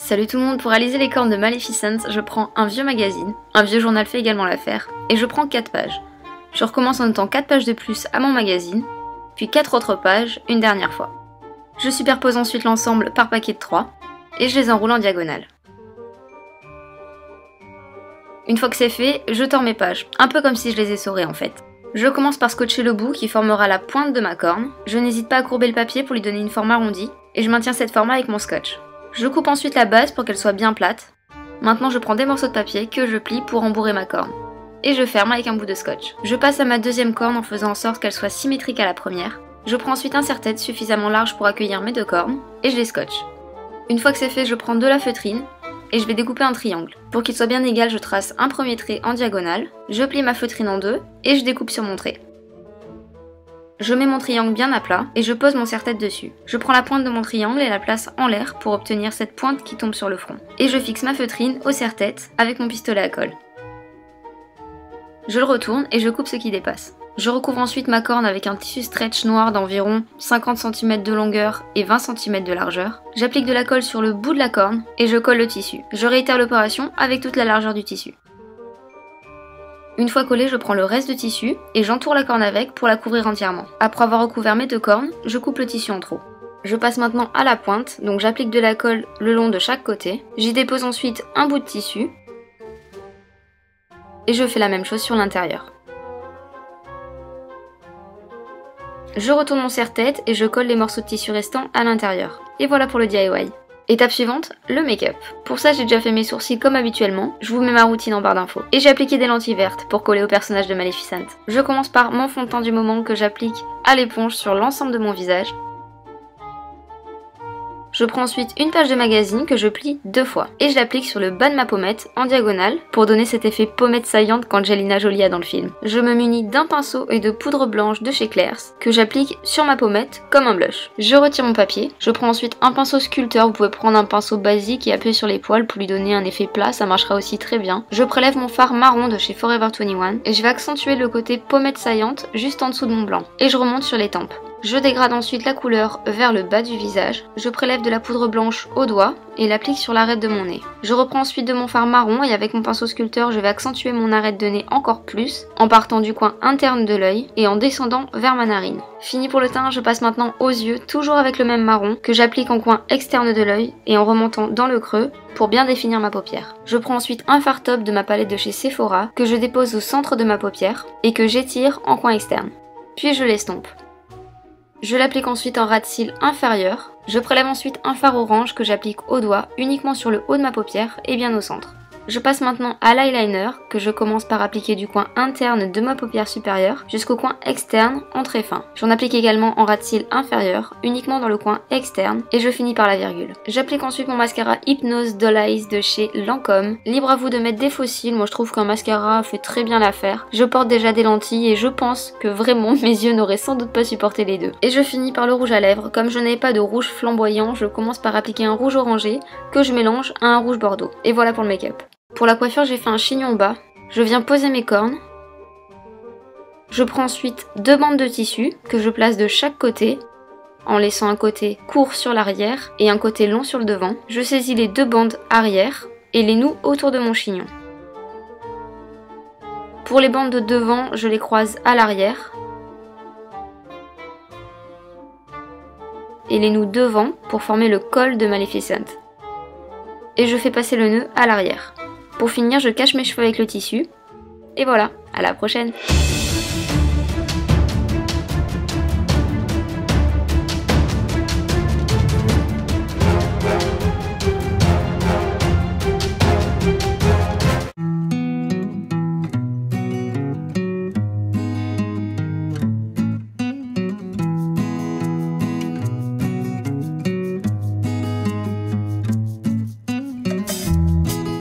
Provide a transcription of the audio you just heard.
Salut tout le monde, pour réaliser les cornes de Maleficent, je prends un vieux magazine, un vieux journal fait également l'affaire, et je prends 4 pages. Je recommence en notant 4 pages de plus à mon magazine, puis 4 autres pages une dernière fois. Je superpose ensuite l'ensemble par paquet de 3, et je les enroule en diagonale. Une fois que c'est fait, je tords mes pages, un peu comme si je les essorais en fait. Je commence par scotcher le bout qui formera la pointe de ma corne, je n'hésite pas à courber le papier pour lui donner une forme arrondie, et je maintiens cette forme-là avec mon scotch. Je coupe ensuite la base pour qu'elle soit bien plate. Maintenant je prends des morceaux de papier que je plie pour embourrer ma corne. Et je ferme avec un bout de scotch. Je passe à ma deuxième corne en faisant en sorte qu'elle soit symétrique à la première. Je prends ensuite un serre-tête suffisamment large pour accueillir mes deux cornes, et je les scotche. Une fois que c'est fait, je prends de la feutrine, et je vais découper un triangle. Pour qu'il soit bien égal, je trace un premier trait en diagonale, je plie ma feutrine en deux, et je découpe sur mon trait. Je mets mon triangle bien à plat et je pose mon serre-tête dessus. Je prends la pointe de mon triangle et la place en l'air pour obtenir cette pointe qui tombe sur le front. Et je fixe ma feutrine au serre-tête avec mon pistolet à colle. Je le retourne et je coupe ce qui dépasse. Je recouvre ensuite ma corne avec un tissu stretch noir d'environ 50 cm de longueur et 20 cm de largeur. J'applique de la colle sur le bout de la corne et je colle le tissu. Je réitère l'opération avec toute la largeur du tissu. Une fois collé, je prends le reste de tissu et j'entoure la corne avec pour la couvrir entièrement. Après avoir recouvert mes deux cornes, je coupe le tissu en trop. Je passe maintenant à la pointe, donc j'applique de la colle le long de chaque côté. J'y dépose ensuite un bout de tissu et je fais la même chose sur l'intérieur. Je retourne mon serre-tête et je colle les morceaux de tissu restants à l'intérieur. Et voilà pour le DIY. Étape suivante, le make-up. Pour ça, j'ai déjà fait mes sourcils comme habituellement, je vous mets ma routine en barre d'infos. Et j'ai appliqué des lentilles vertes pour coller au personnage de Maleficent. Je commence par mon fond de teint du moment que j'applique à l'éponge sur l'ensemble de mon visage. Je prends ensuite une page de magazine que je plie 2 fois et je l'applique sur le bas de ma pommette en diagonale pour donner cet effet pommette saillante qu'Angelina Jolie a dans le film. Je me munis d'un pinceau et de poudre blanche de chez Claire's que j'applique sur ma pommette comme un blush. Je retire mon papier, je prends ensuite un pinceau sculpteur, vous pouvez prendre un pinceau basique et appuyer sur les poils pour lui donner un effet plat, ça marchera aussi très bien. Je prélève mon fard marron de chez Forever 21 et je vais accentuer le côté pommette saillante juste en dessous de mon blanc et je remonte sur les tempes. Je dégrade ensuite la couleur vers le bas du visage, je prélève de la poudre blanche au doigt et l'applique sur l'arête de mon nez. Je reprends ensuite de mon fard marron et avec mon pinceau sculpteur je vais accentuer mon arête de nez encore plus en partant du coin interne de l'œil et en descendant vers ma narine. Fini pour le teint, je passe maintenant aux yeux, toujours avec le même marron que j'applique en coin externe de l'œil et en remontant dans le creux pour bien définir ma paupière. Je prends ensuite un fard top de ma palette de chez Sephora que je dépose au centre de ma paupière et que j'étire en coin externe. Puis je l'estompe. Je l'applique ensuite en ras de cils inférieur. Je prélève ensuite un fard orange que j'applique au doigt, uniquement sur le haut de ma paupière et bien au centre. Je passe maintenant à l'eyeliner que je commence par appliquer du coin interne de ma paupière supérieure jusqu'au coin externe en trait fin. J'en applique également en ras de cils inférieur, uniquement dans le coin externe et je finis par la virgule. J'applique ensuite mon mascara Hypnose Doll Eyes de chez Lancôme. Libre à vous de mettre des faux cils, moi je trouve qu'un mascara fait très bien l'affaire. Je porte déjà des lentilles et je pense que vraiment mes yeux n'auraient sans doute pas supporté les deux. Et je finis par le rouge à lèvres. Comme je n'ai pas de rouge flamboyant, je commence par appliquer un rouge orangé que je mélange à un rouge bordeaux. Et voilà pour le make-up. Pour la coiffure, j'ai fait un chignon bas. Je viens poser mes cornes. Je prends ensuite 2 bandes de tissu que je place de chaque côté en laissant un côté court sur l'arrière et un côté long sur le devant. Je saisis les 2 bandes arrière et les noue autour de mon chignon. Pour les bandes de devant, je les croise à l'arrière et les noue devant pour former le col de Maleficent. Et je fais passer le nœud à l'arrière. Pour finir, je cache mes cheveux avec le tissu. Et voilà, à la prochaine!